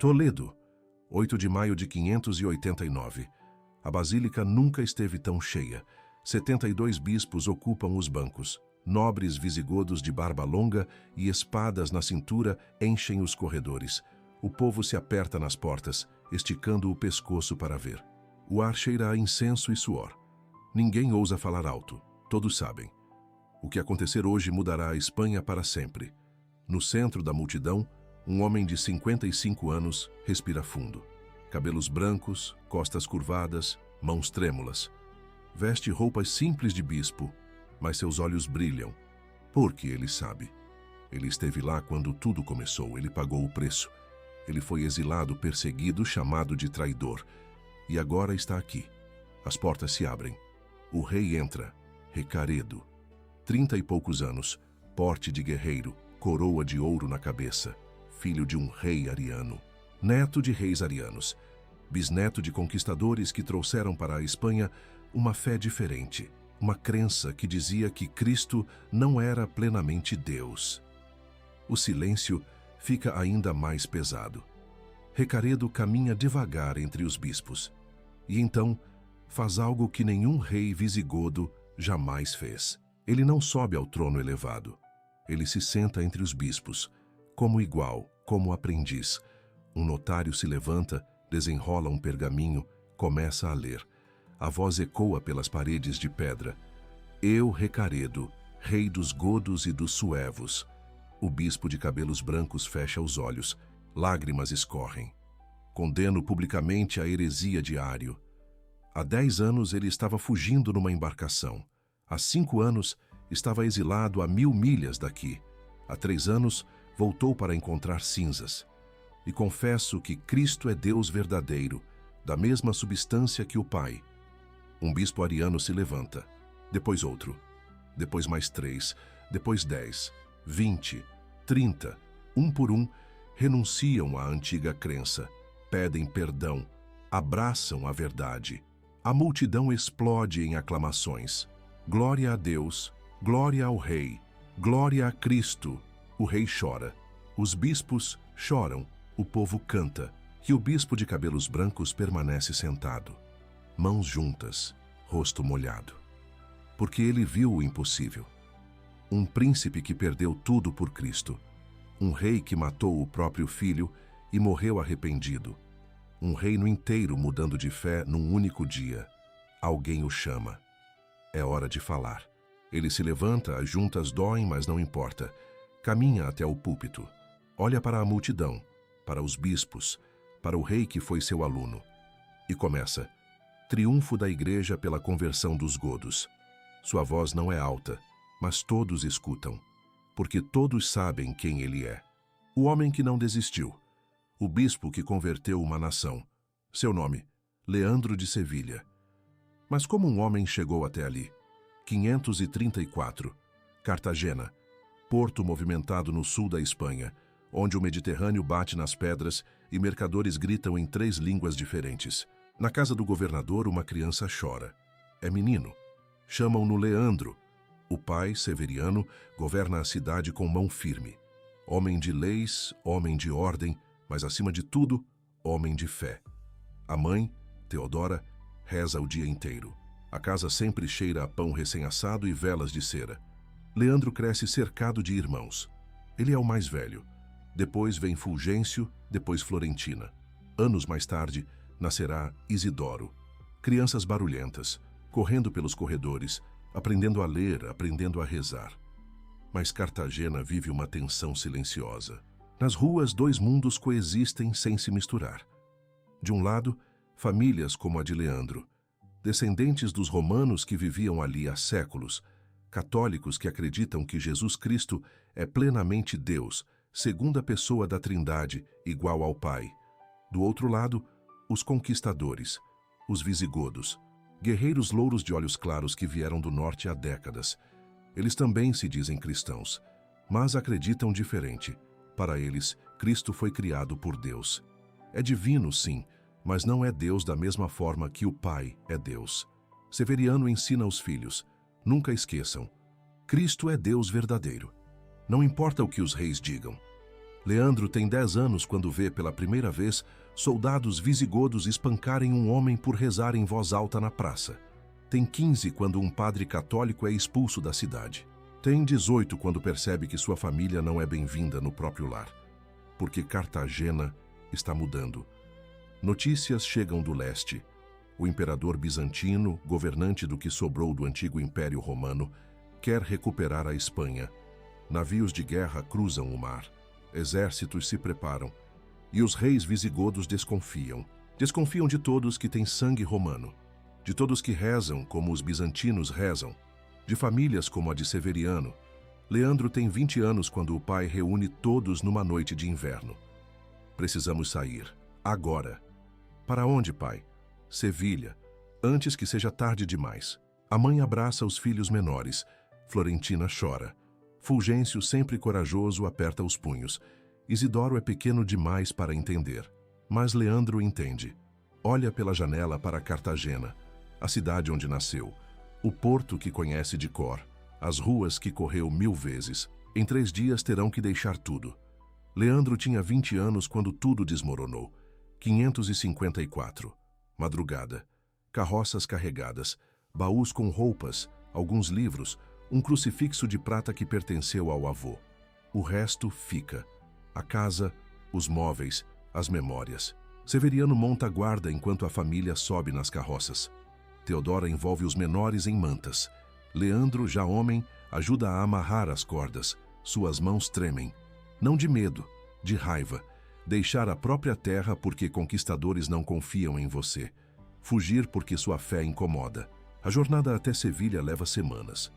Toledo, 8 de maio de 589. A basílica nunca esteve tão cheia. 72 bispos ocupam os bancos. Nobres visigodos de barba longa e espadas na cintura enchem os corredores. O povo se aperta nas portas, esticando o pescoço para ver. O ar cheira a incenso e suor. Ninguém ousa falar alto. Todos sabem. O que acontecer hoje mudará a Espanha para sempre. No centro da multidão, um homem de 55 anos respira fundo. Cabelos brancos, costas curvadas, mãos trêmulas. Veste roupas simples de bispo, mas seus olhos brilham, porque ele sabe. Ele esteve lá quando tudo começou, ele pagou o preço. Ele foi exilado, perseguido, chamado de traidor. E agora está aqui. As portas se abrem. O rei entra, Recaredo. 30 e poucos anos, porte de guerreiro, coroa de ouro na cabeça, filho de um rei ariano, neto de reis arianos, bisneto de conquistadores que trouxeram para a Espanha uma fé diferente, uma crença que dizia que Cristo não era plenamente Deus. O silêncio fica ainda mais pesado. Recaredo caminha devagar entre os bispos, e então faz algo que nenhum rei visigodo jamais fez. Ele não sobe ao trono elevado. Ele se senta entre os bispos, como igual, como aprendiz. Um notário se levanta, desenrola um pergaminho, começa a ler. A voz ecoa pelas paredes de pedra. Eu, Recaredo, rei dos godos e dos suevos. O bispo de cabelos brancos fecha os olhos. Lágrimas escorrem. Condeno publicamente a heresia de Ário. Há 10 anos ele estava fugindo numa embarcação. Há 5 anos estava exilado a 1000 milhas daqui. Há 3 anos voltou para encontrar cinzas. E confesso que Cristo é Deus verdadeiro, da mesma substância que o Pai. Um bispo ariano se levanta, depois outro, depois mais 3, depois 10, 20, 30, um por um, renunciam à antiga crença, pedem perdão, abraçam a verdade. A multidão explode em aclamações. Glória a Deus, glória ao Rei, glória a Cristo. O rei chora, os bispos choram, o povo canta, e o bispo de cabelos brancos permanece sentado, mãos juntas, rosto molhado. Porque ele viu o impossível. Um príncipe que perdeu tudo por Cristo, um rei que matou o próprio filho e morreu arrependido, um reino inteiro mudando de fé num único dia. Alguém o chama. É hora de falar. Ele se levanta, as juntas doem, mas não importa. Caminha até o púlpito. Olha para a multidão, para os bispos, para o rei que foi seu aluno. E começa. Triunfo da igreja pela conversão dos godos. Sua voz não é alta, mas todos escutam, porque todos sabem quem ele é. O homem que não desistiu. O bispo que converteu uma nação. Seu nome, Leandro de Sevilha. Mas como um homem chegou até ali? 534. Cartagena, porto movimentado no sul da Espanha, onde o Mediterrâneo bate nas pedras e mercadores gritam em 3 línguas diferentes. Na casa do governador, uma criança chora. É menino. Chamam-no Leandro. O pai, Severiano, governa a cidade com mão firme. Homem de leis, homem de ordem, mas acima de tudo, homem de fé. A mãe, Teodora, reza o dia inteiro. A casa sempre cheira a pão recém-assado e velas de cera. Leandro cresce cercado de irmãos. Ele é o mais velho. Depois vem Fulgêncio, depois Florentina. Anos mais tarde, nascerá Isidoro. Crianças barulhentas, correndo pelos corredores, aprendendo a ler, aprendendo a rezar. Mas Cartagena vive uma tensão silenciosa. Nas ruas, 2 mundos coexistem sem se misturar. De um lado, famílias como a de Leandro, descendentes dos romanos que viviam ali há séculos, católicos que acreditam que Jesus Cristo é plenamente Deus, segunda pessoa da Trindade, igual ao Pai. Do outro lado, os conquistadores, os visigodos, guerreiros louros de olhos claros que vieram do norte há décadas. Eles também se dizem cristãos, mas acreditam diferente. Para eles, Cristo foi criado por Deus. É divino, sim, mas não é Deus da mesma forma que o Pai é Deus. Severiano ensina aos filhos: nunca esqueçam, Cristo é Deus verdadeiro. Não importa o que os reis digam. Leandro tem 10 anos quando vê pela primeira vez soldados visigodos espancarem um homem por rezar em voz alta na praça. Tem 15 quando um padre católico é expulso da cidade. Tem 18 quando percebe que sua família não é bem-vinda no próprio lar, porque Cartagena está mudando. Notícias chegam do leste. O imperador bizantino, governante do que sobrou do antigo Império Romano, quer recuperar a Espanha. Navios de guerra cruzam o mar. Exércitos se preparam. E os reis visigodos desconfiam. Desconfiam de todos que têm sangue romano. De todos que rezam como os bizantinos rezam. De famílias como a de Severiano. Leandro tem 20 anos quando o pai reúne todos numa noite de inverno. Precisamos sair. Agora. Para onde, pai? Sevilha. Antes que seja tarde demais. A mãe abraça os filhos menores. Florentina chora. Fulgêncio, sempre corajoso, aperta os punhos. Isidoro é pequeno demais para entender. Mas Leandro entende. Olha pela janela para Cartagena, a cidade onde nasceu, o porto que conhece de cor, as ruas que correu 1000 vezes. Em 3 dias terão que deixar tudo. Leandro tinha 20 anos quando tudo desmoronou. 554. Madrugada. Carroças carregadas, baús com roupas, alguns livros, um crucifixo de prata que pertenceu ao avô. O resto fica. A casa, os móveis, as memórias. Severiano monta guarda enquanto a família sobe nas carroças. Teodora envolve os menores em mantas. Leandro, já homem, ajuda a amarrar as cordas. Suas mãos tremem. Não de medo, de raiva. Deixar a própria terra porque conquistadores não confiam em você. Fugir porque sua fé incomoda. A jornada até Sevilha leva semanas.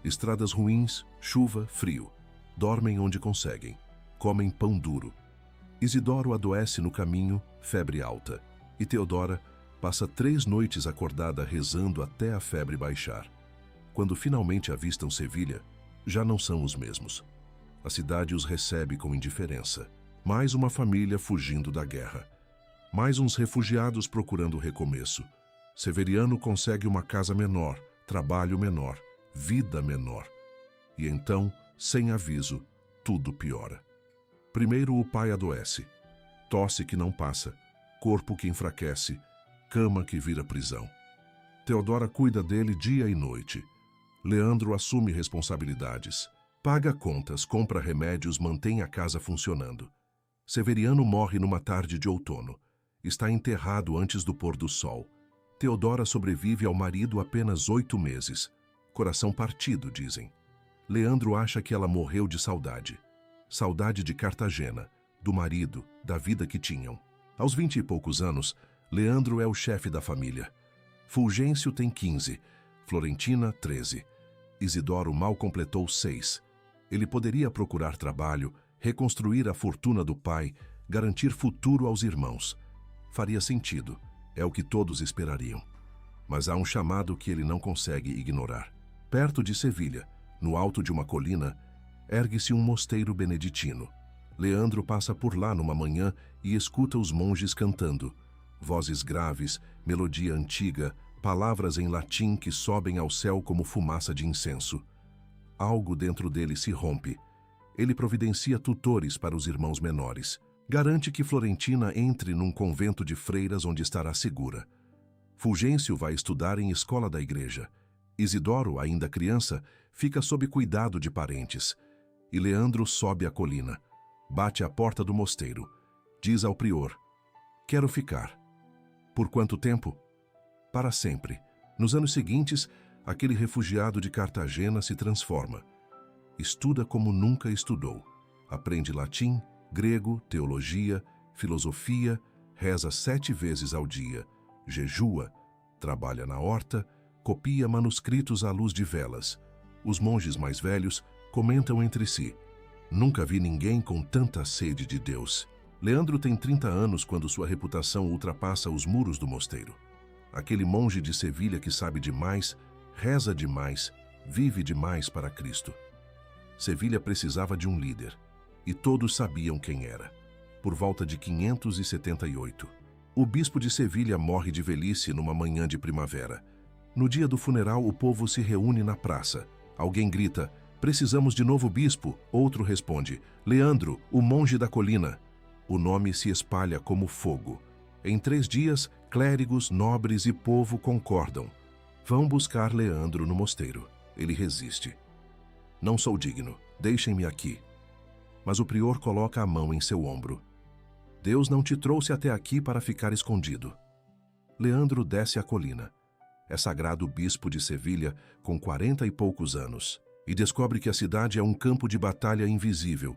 Estradas ruins, chuva, frio. Dormem onde conseguem. Comem pão duro. Isidoro adoece no caminho, febre alta. E Teodora passa 3 noites acordada rezando até a febre baixar. Quando finalmente avistam Sevilha, já não são os mesmos. A cidade os recebe com indiferença. Mais uma família fugindo da guerra. Mais uns refugiados procurando recomeço. Severiano consegue uma casa menor, trabalho menor, vida menor. E então, sem aviso, tudo piora. Primeiro o pai adoece. Tosse que não passa, corpo que enfraquece, cama que vira prisão. Teodora cuida dele dia e noite. Leandro assume responsabilidades. Paga contas, compra remédios, mantém a casa funcionando. Severiano morre numa tarde de outono. Está enterrado antes do pôr do sol. Teodora sobrevive ao marido apenas 8 meses. Coração partido, dizem. Leandro acha que ela morreu de saudade. Saudade de Cartagena, do marido, da vida que tinham. Aos 20 e poucos anos, Leandro é o chefe da família. Fulgêncio tem 15, Florentina 13. Isidoro mal completou 6. Ele poderia procurar trabalho, reconstruir a fortuna do pai, garantir futuro aos irmãos. Faria sentido, é o que todos esperariam. Mas há um chamado que ele não consegue ignorar. Perto de Sevilha, no alto de uma colina, ergue-se um mosteiro beneditino. Leandro passa por lá numa manhã e escuta os monges cantando. Vozes graves, melodia antiga, palavras em latim que sobem ao céu como fumaça de incenso. Algo dentro dele se rompe. Ele providencia tutores para os irmãos menores. Garante que Florentina entre num convento de freiras onde estará segura. Fulgêncio vai estudar em escola da igreja. Isidoro, ainda criança, fica sob cuidado de parentes. E Leandro sobe a colina. Bate à porta do mosteiro. Diz ao prior: "Quero ficar." Por quanto tempo? Para sempre. Nos anos seguintes, aquele refugiado de Cartagena se transforma. Estuda como nunca estudou. Aprende latim, grego, teologia, filosofia, reza 7 vezes ao dia, jejua, trabalha na horta, copia manuscritos à luz de velas. Os monges mais velhos comentam entre si: "Nunca vi ninguém com tanta sede de Deus." Leandro tem 30 anos quando sua reputação ultrapassa os muros do mosteiro. Aquele monge de Sevilha que sabe demais, reza demais, vive demais para Cristo. Sevilha precisava de um líder, e todos sabiam quem era. Por volta de 578, o bispo de Sevilha morre de velhice numa manhã de primavera. No dia do funeral, o povo se reúne na praça. Alguém grita: Precisamos de novo bispo, outro responde. Leandro, o monge da colina. O nome se espalha como fogo. Em 3 dias, clérigos, nobres e povo concordam. Vão buscar Leandro no mosteiro. Ele resiste. Não sou digno, deixem-me aqui. Mas o prior coloca a mão em seu ombro. Deus não te trouxe até aqui para ficar escondido. Leandro desce a colina. É sagrado bispo de Sevilha com 40 e poucos anos e descobre que a cidade é um campo de batalha invisível.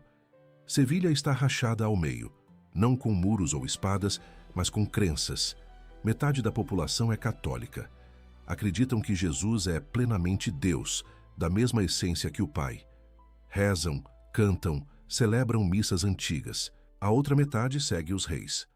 Sevilha está rachada ao meio, não com muros ou espadas, mas com crenças. Metade da população é católica. Acreditam que Jesus é plenamente Deus, da mesma essência que o Pai. Rezam, cantam, celebram missas antigas. A outra metade segue os reis.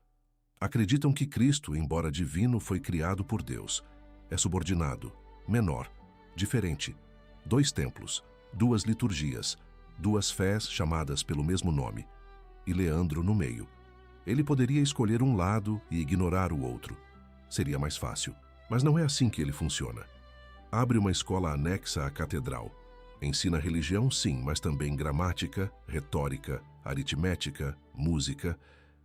Acreditam que Cristo, embora divino, foi criado por Deus. É subordinado, menor, diferente. 2 templos, 2 liturgias, 2 fés chamadas pelo mesmo nome. E Leandro no meio. Ele poderia escolher um lado e ignorar o outro. Seria mais fácil. Mas não é assim que ele funciona. Abre uma escola anexa à catedral. Ensina religião, sim, mas também gramática, retórica, aritmética, música.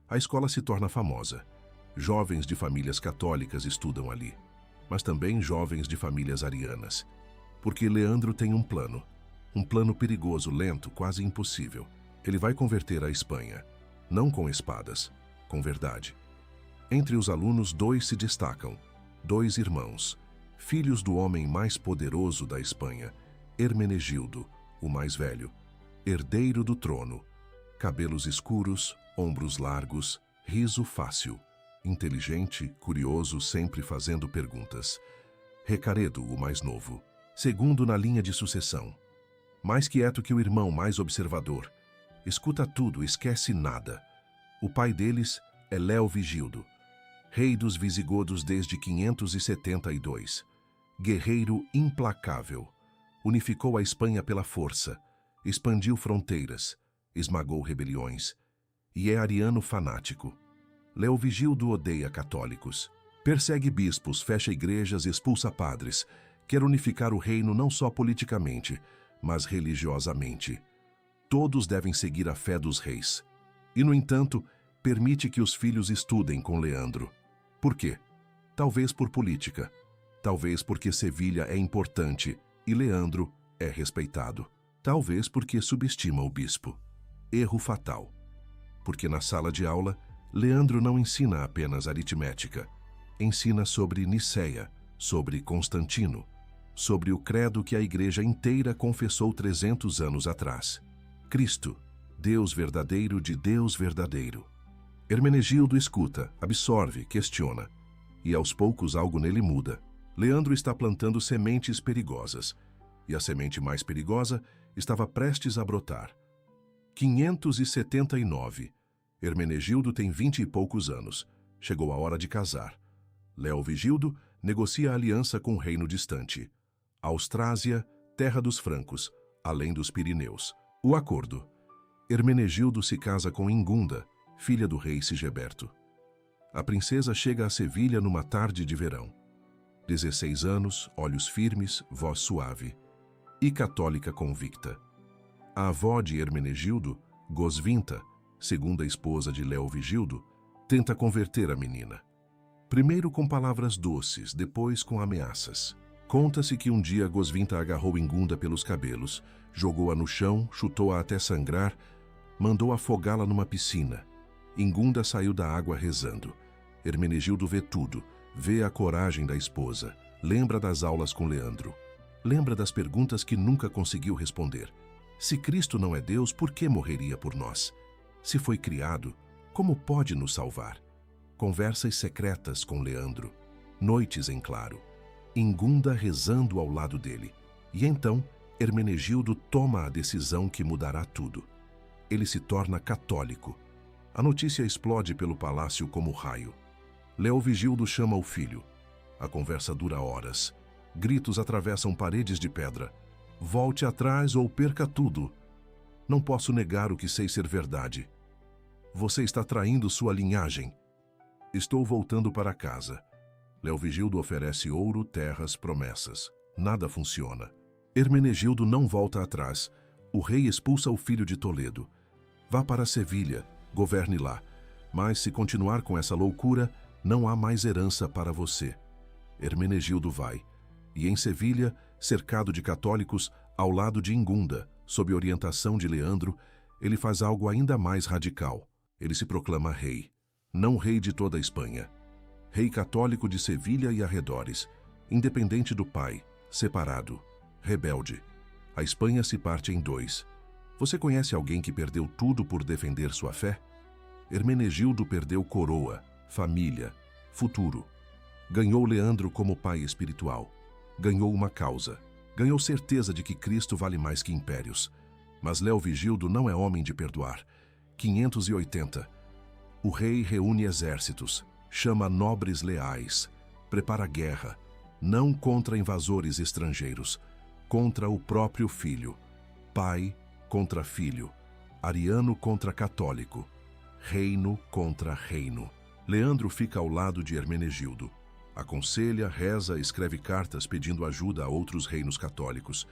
A escola se torna famosa. Jovens de famílias católicas estudam ali, mas também jovens de famílias arianas. Porque Leandro tem um plano perigoso, lento, quase impossível. Ele vai converter a Espanha, não com espadas, com verdade. Entre os alunos, 2 se destacam, 2 irmãos, filhos do homem mais poderoso da Espanha, Hermenegildo, o mais velho, herdeiro do trono, cabelos escuros, ombros largos, riso fácil, inteligente, curioso, sempre fazendo perguntas. Recaredo, o mais novo, segundo na linha de sucessão. Mais quieto que o irmão, mais observador. Escuta tudo, esquece nada. O pai deles é Leovigildo, rei dos visigodos desde 572. Guerreiro implacável. Unificou a Espanha pela força, expandiu fronteiras, esmagou rebeliões. E é ariano fanático. Leovigildo odeia católicos. Persegue bispos, fecha igrejas, expulsa padres. Quer unificar o reino não só politicamente, mas religiosamente. Todos devem seguir a fé dos reis. E, no entanto, permite que os filhos estudem com Leandro. Por quê? Talvez por política. Talvez porque Sevilha é importante e Leandro é respeitado. Talvez porque subestima o bispo. Erro fatal. Porque na sala de aula, Leandro não ensina apenas aritmética. Ensina sobre Niceia, sobre Constantino, sobre o credo que a igreja inteira confessou 300 anos atrás. Cristo, Deus verdadeiro de Deus verdadeiro. Hermenegildo escuta, absorve, questiona. E aos poucos algo nele muda. Leandro está plantando sementes perigosas. E a semente mais perigosa estava prestes a brotar. 579. Hermenegildo tem 20 e poucos anos. Chegou a hora de casar. Leovigildo negocia aliança com um reino distante. Austrásia, terra dos francos, além dos Pirineus. O acordo. Hermenegildo se casa com Ingunda, filha do rei Sigeberto. A princesa chega a Sevilha numa tarde de verão. 16 anos, olhos firmes, voz suave. E católica convicta. A avó de Hermenegildo, Gosvinta, segunda esposa de Leovigildo, tenta converter a menina. Primeiro com palavras doces, depois com ameaças. Conta-se que um dia Gosvinta agarrou Ingunda pelos cabelos, jogou-a no chão, chutou-a até sangrar, mandou afogá-la numa piscina. Ingunda saiu da água rezando. Hermenegildo vê tudo, vê a coragem da esposa, lembra das aulas com Leandro, lembra das perguntas que nunca conseguiu responder. Se Cristo não é Deus, por que morreria por nós? Se foi criado, como pode nos salvar? Conversas secretas com Leandro, noites em claro, Ingunda rezando ao lado dele. E então, Hermenegildo toma a decisão que mudará tudo. Ele se torna católico. A notícia explode pelo palácio como raio. Leovigildo chama o filho. A conversa dura horas. Gritos atravessam paredes de pedra. Volte atrás ou perca tudo. Não posso negar o que sei ser verdade. Você está traindo sua linhagem. Estou voltando para casa. Leovigildo oferece ouro, terras, promessas. Nada funciona. Hermenegildo não volta atrás. O rei expulsa o filho de Toledo. Vá para Sevilha, governe lá. Mas se continuar com essa loucura, não há mais herança para você. Hermenegildo vai. E em Sevilha, cercado de católicos, ao lado de Ingunda, sob orientação de Leandro, ele faz algo ainda mais radical. Ele se proclama rei. Não rei de toda a Espanha. Rei católico de Sevilha e arredores. Independente do pai. Separado. Rebelde. A Espanha se parte em dois. Você conhece alguém que perdeu tudo por defender sua fé? Hermenegildo perdeu coroa, família, futuro. Ganhou Leandro como pai espiritual. Ganhou uma causa. Ganhou certeza de que Cristo vale mais que impérios. Mas Leovigildo não é homem de perdoar. 580. O rei reúne exércitos, chama nobres leais, prepara guerra, não contra invasores estrangeiros, contra o próprio filho. Pai contra filho. Ariano contra católico. Reino contra reino. Leandro fica ao lado de Hermenegildo. Aconselha, reza, escreve cartas pedindo ajuda a outros reinos católicos.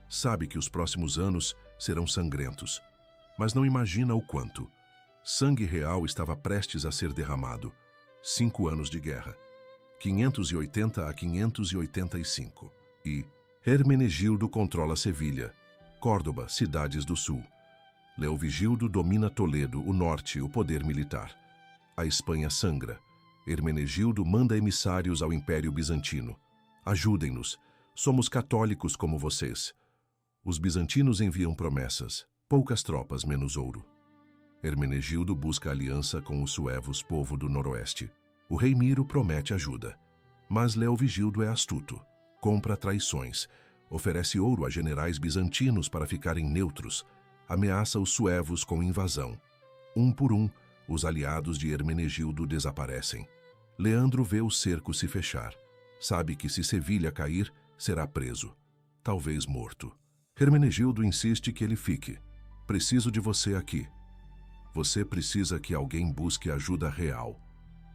Sabe que os próximos anos serão sangrentos, mas não imagina o quanto. Sangue real estava prestes a ser derramado. 5 anos de guerra. 580 a 585. E Hermenegildo controla Sevilha, Córdoba, cidades do sul. Leovigildo domina Toledo, o norte, o poder militar. A Espanha sangra. Hermenegildo manda emissários ao Império Bizantino. Ajudem-nos. Somos católicos como vocês. Os bizantinos enviam promessas. Poucas tropas, menos ouro. Hermenegildo busca aliança com os suevos, povo do noroeste. O rei Miro promete ajuda. Mas Leovigildo é astuto. Compra traições. Oferece ouro a generais bizantinos para ficarem neutros. Ameaça os suevos com invasão. Um por um, os aliados de Hermenegildo desaparecem. Leandro vê o cerco se fechar. Sabe que se Sevilha cair, será preso. Talvez morto. Hermenegildo insiste que ele fique. Preciso de você aqui. Você precisa que alguém busque ajuda real.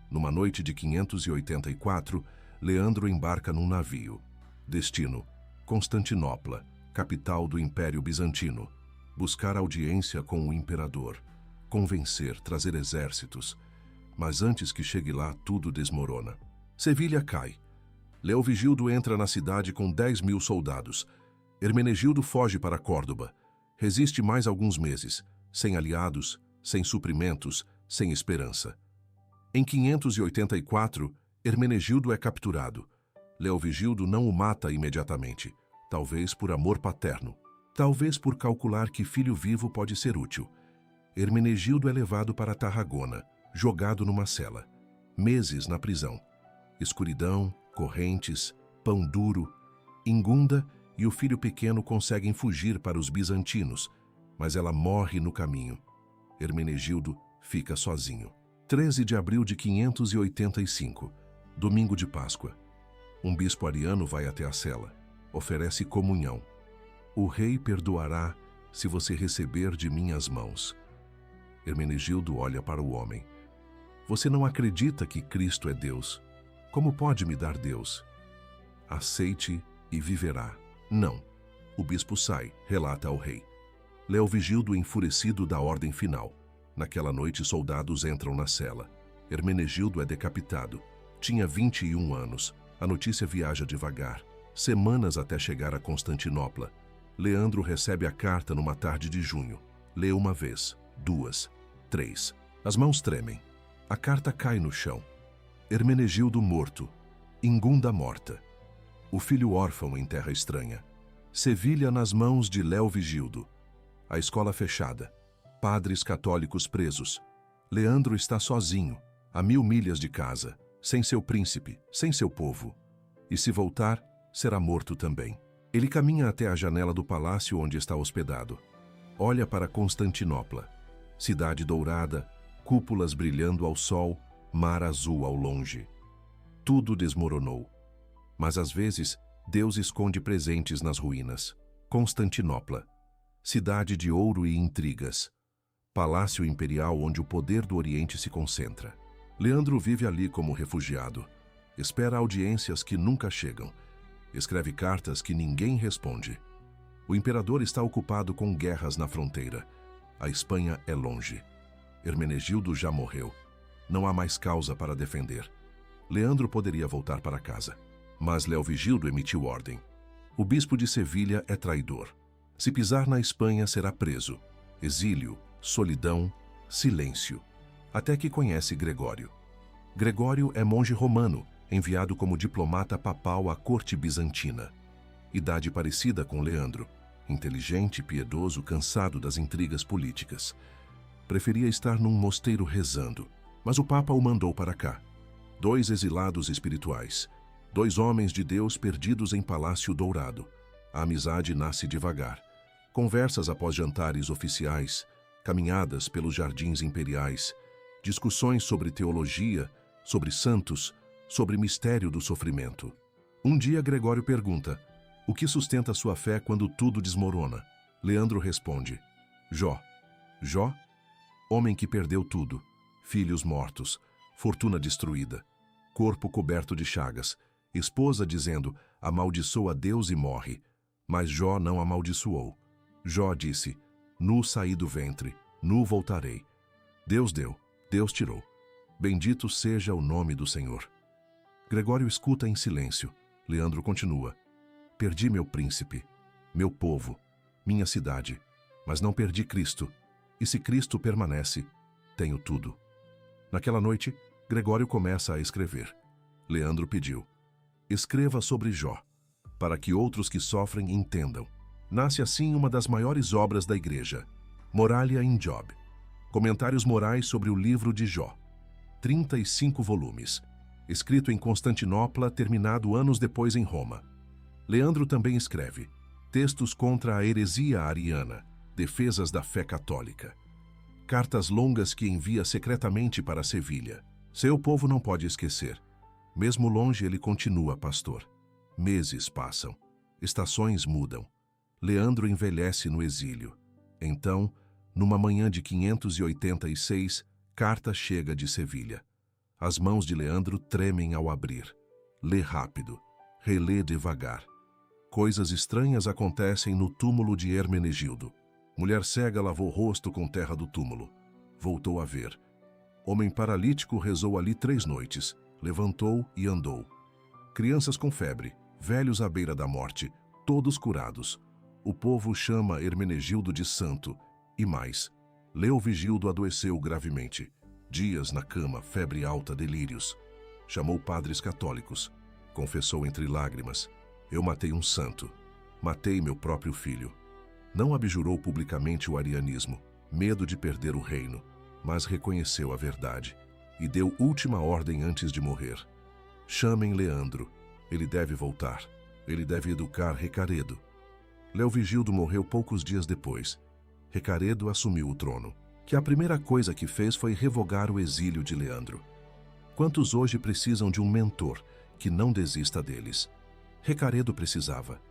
Numa noite de 584, Leandro embarca num navio. Destino: Constantinopla, capital do Império Bizantino. Buscar audiência com o imperador. Convencer, trazer exércitos. Mas antes que chegue lá, tudo desmorona. Sevilha cai. Leovigildo entra na cidade com 10.000 soldados. Hermenegildo foge para Córdoba. Resiste mais alguns meses, sem aliados, sem suprimentos, sem esperança. Em 584, Hermenegildo é capturado. Leovigildo não o mata imediatamente, talvez por amor paterno, talvez por calcular que filho vivo pode ser útil. Hermenegildo é levado para Tarragona, jogado numa cela. Meses na prisão. Escuridão, correntes, pão duro. Ingunda e o filho pequeno conseguem fugir para os bizantinos, mas ela morre no caminho. Hermenegildo fica sozinho. 13 de abril de 585, domingo de Páscoa. Um bispo ariano vai até a cela. Oferece comunhão. O rei perdoará se você receber de minhas mãos. Hermenegildo olha para o homem. Você não acredita que Cristo é Deus? Como pode me dar Deus? Aceite e viverá. Não. O bispo sai, relata ao rei. Leovigildo, enfurecido, dá ordem final. Naquela noite, soldados entram na cela. Hermenegildo é decapitado. Tinha 21 anos. A notícia viaja devagar. Semanas até chegar a Constantinopla. Leandro recebe a carta numa tarde de junho. Lê uma vez, 2, 3. As mãos tremem. A carta cai no chão. Hermenegildo morto. Ingunda morta. O filho órfão em terra estranha. Sevilha nas mãos de Leovigildo. A escola fechada. Padres católicos presos. Leandro está sozinho, a 1000 milhas de casa, sem seu príncipe, sem seu povo. E se voltar, será morto também. Ele caminha até a janela do palácio onde está hospedado. Olha para Constantinopla. Cidade dourada, cúpulas brilhando ao sol, mar azul ao longe. Tudo desmoronou. Mas às vezes, Deus esconde presentes nas ruínas. Constantinopla. Cidade de ouro e intrigas. Palácio imperial onde o poder do Oriente se concentra. Leandro vive ali como refugiado. Espera audiências que nunca chegam. Escreve cartas que ninguém responde. O imperador está ocupado com guerras na fronteira. A Espanha é longe. Hermenegildo já morreu. Não há mais causa para defender. Leandro poderia voltar para casa. Mas Leovigildo emitiu ordem. O bispo de Sevilha é traidor. Se pisar na Espanha, será preso. Exílio, solidão, silêncio. Até que conhece Gregório. Gregório é monge romano, enviado como diplomata papal à corte bizantina. Idade parecida com Leandro. Inteligente, piedoso, cansado das intrigas políticas. Preferia estar num mosteiro rezando, mas o Papa o mandou para cá. 2 exilados espirituais. 2 homens de Deus perdidos em Palácio Dourado. A amizade nasce devagar. Conversas após jantares oficiais, caminhadas pelos jardins imperiais, discussões sobre teologia, sobre santos, sobre mistério do sofrimento. Um dia Gregório pergunta: o que sustenta sua fé quando tudo desmorona? Leandro responde: Jó. Jó? Homem que perdeu tudo, filhos mortos, fortuna destruída, corpo coberto de chagas, esposa dizendo, amaldiçoa Deus e morre. Mas Jó não amaldiçoou. Jó disse, nu saí do ventre, nu voltarei. Deus deu, Deus tirou. Bendito seja o nome do Senhor. Gregório escuta em silêncio. Leandro continua. Perdi meu príncipe, meu povo, minha cidade, mas não perdi Cristo. E se Cristo permanece, tenho tudo. Naquela noite, Gregório começa a escrever. Leandro pediu: escreva sobre Jó, para que outros que sofrem entendam. Nasce assim uma das maiores obras da Igreja, Moralia in Job. Comentários morais sobre o livro de Jó. 35 volumes. Escrito em Constantinopla, terminado anos depois em Roma. Leandro também escreve textos contra a heresia ariana, defesas da fé católica. Cartas longas que envia secretamente para Sevilha. Seu povo não pode esquecer. Mesmo longe, ele continua pastor. Meses passam. Estações mudam. Leandro envelhece no exílio. Então, numa manhã de 586, carta chega de Sevilha. As mãos de Leandro tremem ao abrir. Lê rápido. Relê devagar. Coisas estranhas acontecem no túmulo de Hermenegildo. Mulher cega lavou o rosto com terra do túmulo. Voltou a ver. Homem paralítico rezou ali 3 noites. Levantou e andou. Crianças com febre, velhos à beira da morte, todos curados. O povo chama Hermenegildo de santo. E mais, Leovigildo adoeceu gravemente. Dias na cama, febre alta, delírios. Chamou padres católicos. Confessou entre lágrimas: eu matei um santo. Matei meu próprio filho. Não abjurou publicamente o arianismo, medo de perder o reino, mas reconheceu a verdade e deu última ordem antes de morrer. Chamem Leandro. Ele deve voltar. Ele deve educar Recaredo. Leovigildo morreu poucos dias depois. Recaredo assumiu o trono, que a primeira coisa que fez foi revogar o exílio de Leandro. Quantos hoje precisam de um mentor que não desista deles? Recaredo precisava.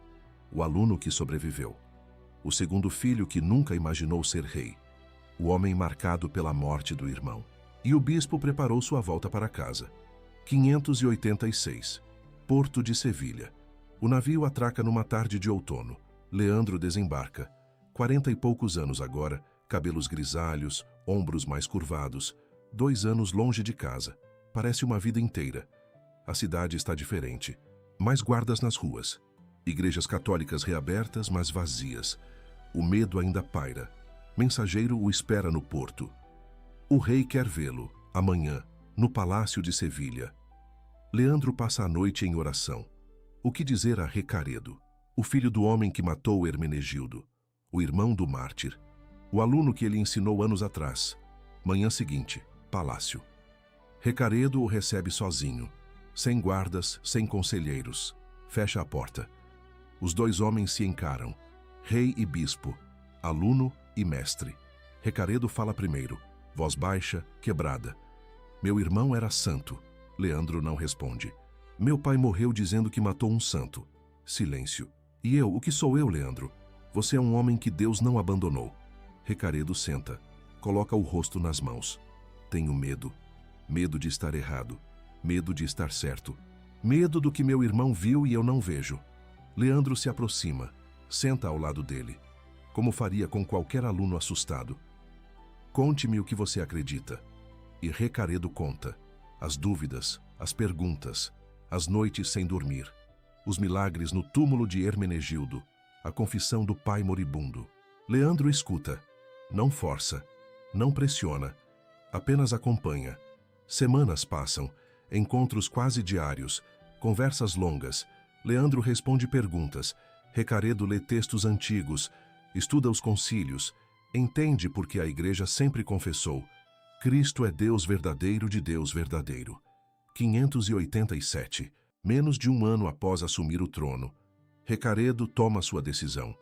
O aluno que sobreviveu. O segundo filho que nunca imaginou ser rei. O homem marcado pela morte do irmão. E o bispo preparou sua volta para casa. 586. Porto de Sevilha. O navio atraca numa tarde de outono. Leandro desembarca. 40 e poucos anos agora, cabelos grisalhos, ombros mais curvados. 2 anos longe de casa. Parece uma vida inteira. A cidade está diferente. Mais guardas nas ruas. Igrejas católicas reabertas, mas vazias. O medo ainda paira. Mensageiro o espera no porto. O rei quer vê-lo, amanhã, no palácio de Sevilha. Leandro passa a noite em oração. O que dizer a Recaredo, o filho do homem que matou Hermenegildo, o irmão do mártir, o aluno que ele ensinou anos atrás? Manhã seguinte, palácio. Recaredo o recebe sozinho, sem guardas, sem conselheiros. Fecha a porta. Os 2 homens se encaram, rei e bispo, aluno e mestre. Recaredo fala primeiro, voz baixa, quebrada. Meu irmão era santo. Leandro não responde. Meu pai morreu dizendo que matou um santo. Silêncio. E eu, o que sou eu, Leandro? Você é um homem que Deus não abandonou. Recaredo senta, coloca o rosto nas mãos. Tenho medo. Medo de estar errado. Medo de estar certo. Medo do que meu irmão viu e eu não vejo. Leandro se aproxima. Senta ao lado dele, como faria com qualquer aluno assustado. Conte-me o que você acredita. E Recaredo conta. As dúvidas, as perguntas, as noites sem dormir, os milagres no túmulo de Hermenegildo, a confissão do pai moribundo. Leandro escuta. Não força, não pressiona, apenas acompanha. Semanas passam, encontros quase diários, conversas longas. Leandro responde perguntas. Recaredo lê textos antigos, estuda os concílios, entende porque a igreja sempre confessou: Cristo é Deus verdadeiro de Deus verdadeiro. 587, menos de um ano após assumir o trono, Recaredo toma sua decisão.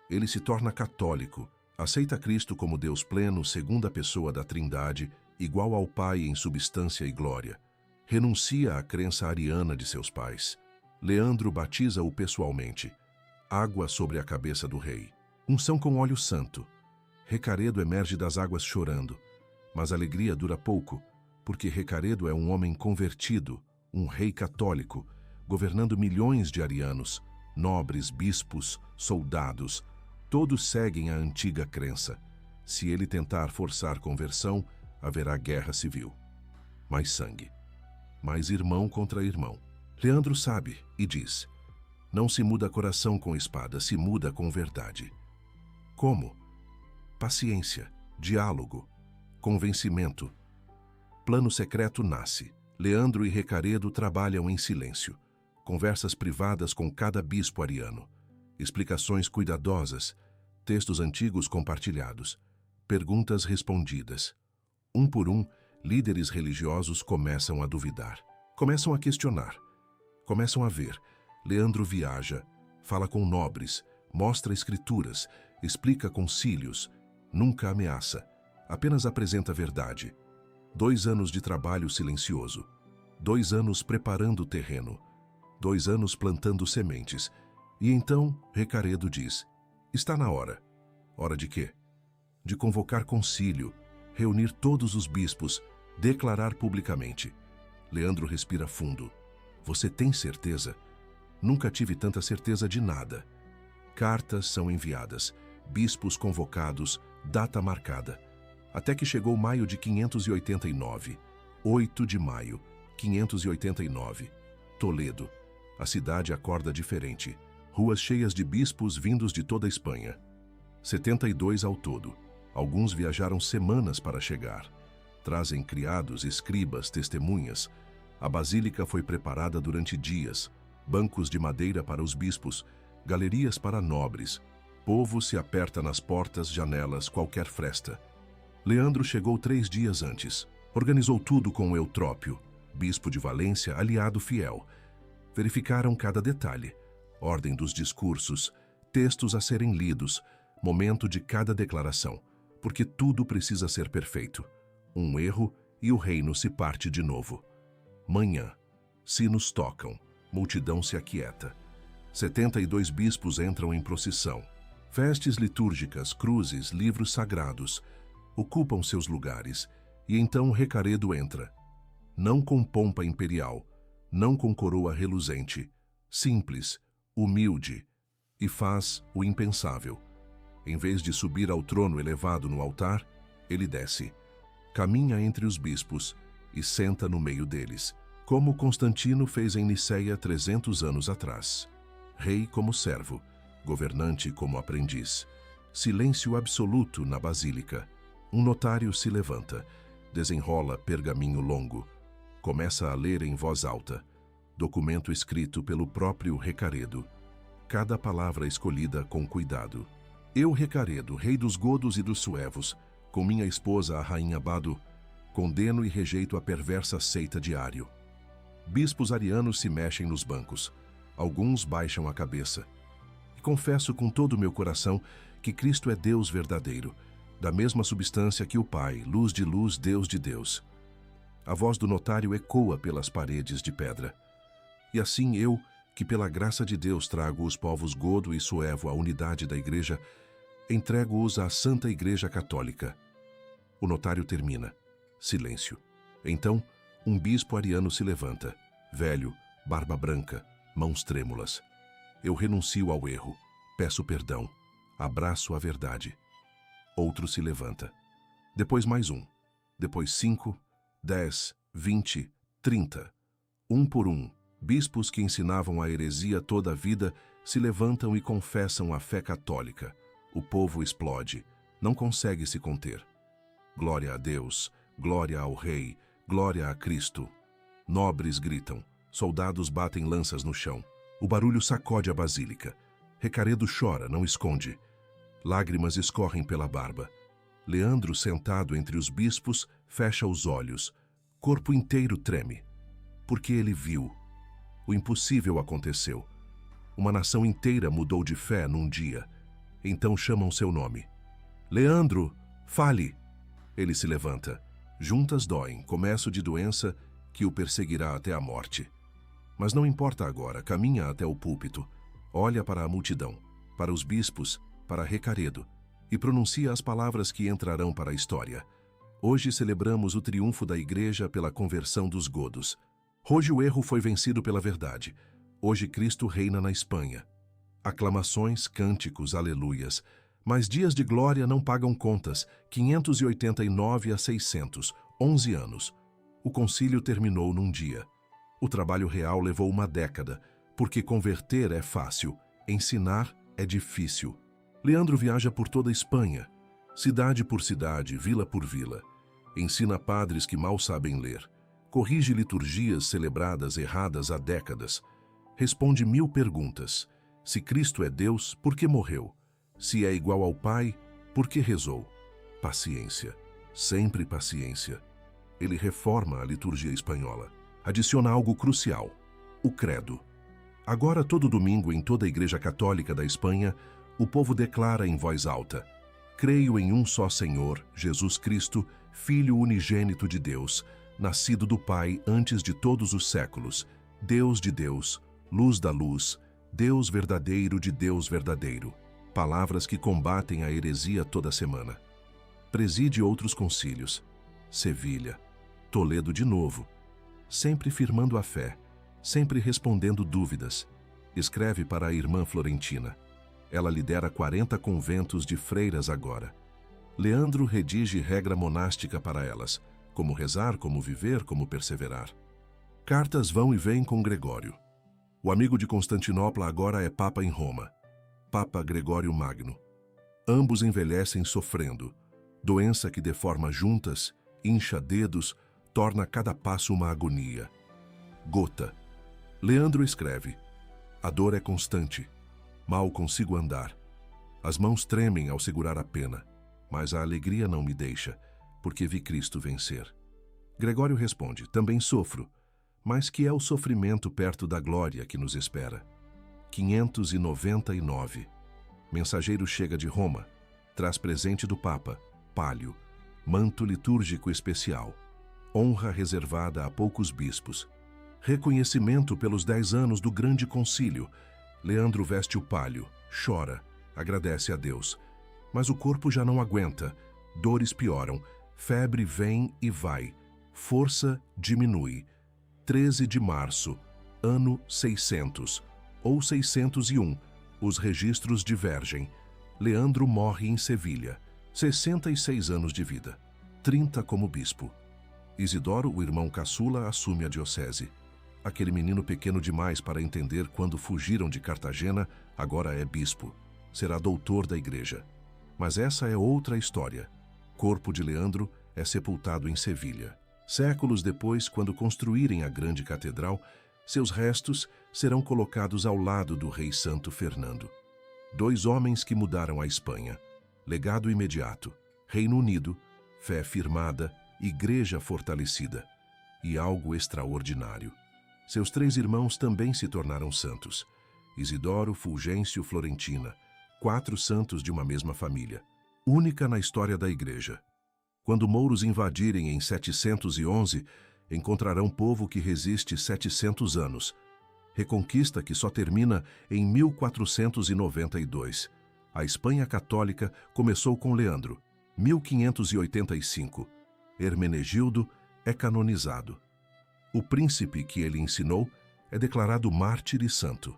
Ele se torna católico, aceita Cristo como Deus pleno, segunda pessoa da Trindade, igual ao Pai em substância e glória. Renuncia à crença ariana de seus pais. Leandro batiza-o pessoalmente. Água sobre a cabeça do rei. Unção com óleo santo. Recaredo emerge das águas chorando. Mas a alegria dura pouco, porque Recaredo é um homem convertido, um rei católico, governando milhões de arianos, nobres, bispos, soldados. Todos seguem a antiga crença. Se ele tentar forçar conversão, haverá guerra civil. Mais sangue. Mais irmão contra irmão. Leandro sabe e diz: não se muda coração com espada, se muda com verdade. Como? Paciência, diálogo, convencimento. Plano secreto nasce. Leandro e Recaredo trabalham em silêncio. Conversas privadas com cada bispo ariano. Explicações cuidadosas. Textos antigos compartilhados. Perguntas respondidas. Um por um, líderes religiosos começam a duvidar. Começam a questionar. Começam a ver. Leandro viaja, fala com nobres, mostra escrituras, explica concílios, nunca ameaça, apenas apresenta a verdade. 2 anos de trabalho silencioso, 2 anos preparando o terreno, 2 anos plantando sementes. E então Recaredo diz: está na hora. Hora de quê? De convocar concílio, reunir todos os bispos, declarar publicamente. Leandro respira fundo. Você tem certeza? Nunca tive tanta certeza de nada. Cartas são enviadas, bispos convocados, data marcada. Até que chegou maio de 589. 8 de maio, 589. Toledo. A cidade acorda diferente. Ruas cheias de bispos vindos de toda a Espanha. 72 ao todo. Alguns viajaram semanas para chegar. Trazem criados, escribas, testemunhas. A basílica foi preparada durante dias. Bancos de madeira para os bispos, galerias para nobres. Povo se aperta nas portas, janelas, qualquer fresta. Leandro chegou 3 dias antes. Organizou tudo com Eutrópio, bispo de Valência, aliado fiel. Verificaram cada detalhe. Ordem dos discursos, textos a serem lidos, momento de cada declaração, porque tudo precisa ser perfeito. Um erro e o reino se parte de novo. Manhã. Sinos tocam. Multidão se aquieta. 72 bispos entram em procissão. Vestes litúrgicas, cruzes, livros sagrados ocupam seus lugares, e então Recaredo entra. Não com pompa imperial, não com coroa reluzente, simples, humilde, e faz o impensável. Em vez de subir ao trono elevado no altar, ele desce, caminha entre os bispos e senta no meio deles, como Constantino fez em Niceia 300 anos atrás. Rei como servo, governante como aprendiz. Silêncio absoluto na basílica. Um notário se levanta, desenrola pergaminho longo. Começa a ler em voz alta. Documento escrito pelo próprio Recaredo. Cada palavra escolhida com cuidado. Eu, Recaredo, rei dos godos e dos suevos, com minha esposa, a rainha Bado, condeno e rejeito a perversa seita de Ário. Bispos arianos se mexem nos bancos. Alguns baixam a cabeça. E confesso com todo o meu coração que Cristo é Deus verdadeiro, da mesma substância que o Pai, luz de luz, Deus de Deus. A voz do notário ecoa pelas paredes de pedra. E assim eu, que pela graça de Deus trago os povos godo e suevo à unidade da Igreja, entrego-os à Santa Igreja Católica. O notário termina. Silêncio. Então, um bispo ariano se levanta, velho, barba branca, mãos trêmulas. Eu renuncio ao erro. Peço perdão. Abraço a verdade. Outro se levanta. Depois mais um. Depois 5, 10, 20, 30. Um por um, bispos que ensinavam a heresia toda a vida se levantam e confessam a fé católica. O povo explode. Não consegue se conter. Glória a Deus, glória ao Rei, glória a Cristo. Nobres gritam. Soldados batem lanças no chão. O barulho sacode a basílica. Recaredo chora, não esconde. Lágrimas escorrem pela barba. Leandro, sentado entre os bispos, fecha os olhos. Corpo inteiro treme. Porque ele viu. O impossível aconteceu. Uma nação inteira mudou de fé num dia. Então chamam seu nome. Leandro, fale! Ele se levanta. Juntas doem, começo de doença que o perseguirá até a morte. Mas não importa agora, caminha até o púlpito, olha para a multidão, para os bispos, para Recaredo, e pronuncia as palavras que entrarão para a história. Hoje celebramos o triunfo da Igreja pela conversão dos godos. Hoje o erro foi vencido pela verdade. Hoje Cristo reina na Espanha. Aclamações, cânticos, aleluias. Mas dias de glória não pagam contas. 589 a 600, 11 anos. O concílio terminou num dia. O trabalho real levou uma década, porque converter é fácil, ensinar é difícil. Leandro viaja por toda a Espanha, cidade por cidade, vila por vila. Ensina padres que mal sabem ler. Corrige liturgias celebradas erradas há décadas. Responde 1000 perguntas. Se Cristo é Deus, por que morreu? Se é igual ao Pai, por que rezou? Paciência, sempre paciência. Ele reforma a liturgia espanhola. Adiciona algo crucial, o credo. Agora, todo domingo, em toda a Igreja Católica da Espanha, o povo declara em voz alta: creio em um só Senhor, Jesus Cristo, Filho unigênito de Deus, nascido do Pai antes de todos os séculos, Deus de Deus, luz da luz, Deus verdadeiro de Deus verdadeiro. Palavras que combatem a heresia toda semana. Preside outros concílios. Sevilha, Toledo de novo. Sempre firmando a fé, sempre respondendo dúvidas. Escreve para a irmã Florentina. Ela lidera 40 conventos de freiras agora. Leandro redige regra monástica para elas, como rezar, como viver, como perseverar. Cartas vão e vêm com Gregório. O amigo de Constantinopla agora é Papa em Roma. Papa Gregório Magno. Ambos envelhecem sofrendo. Doença que deforma juntas, incha dedos, torna cada passo uma agonia. Gota. Leandro escreve: a dor é constante. Mal consigo andar. As mãos tremem ao segurar a pena, mas a alegria não me deixa, porque vi Cristo vencer. Gregório responde: também sofro, mas que é o sofrimento perto da glória que nos espera. 599. Mensageiro chega de Roma, traz presente do Papa, pálio, manto litúrgico especial, honra reservada a poucos bispos, reconhecimento pelos 10 anos do grande concílio. Leandro veste o pálio, chora, agradece a Deus, mas o corpo já não aguenta, dores pioram, febre vem e vai, força diminui. 13 de março, ano 600, ou 601, os registros divergem. Leandro morre em Sevilha, 66 anos de vida, 30 como bispo. Isidoro, o irmão caçula, assume a diocese. Aquele menino pequeno demais para entender quando fugiram de Cartagena, agora é bispo. Será doutor da igreja. Mas essa é outra história. Corpo de Leandro é sepultado em Sevilha. Séculos depois, quando construírem a grande catedral, seus restos serão colocados ao lado do rei Santo Fernando. 2 homens que mudaram a Espanha. Legado imediato. Reino Unido, fé firmada, igreja fortalecida. E algo extraordinário. Seus 3 irmãos também se tornaram santos. Isidoro, Fulgêncio, Florentina. 4 santos de uma mesma família. Única na história da igreja. Quando mouros invadirem em 711, encontrarão povo que resiste 700 anos. Reconquista que só termina em 1492. A Espanha católica começou com Leandro, 1585. Hermenegildo é canonizado. O príncipe que ele ensinou é declarado mártir e santo.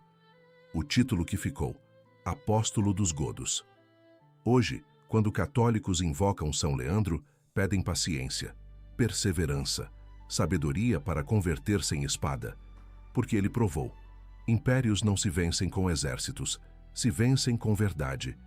O título que ficou, apóstolo dos godos. Hoje, quando católicos invocam São Leandro, pedem paciência, perseverança, sabedoria para converter sem espada, porque ele provou: impérios não se vencem com exércitos, se vencem com verdade,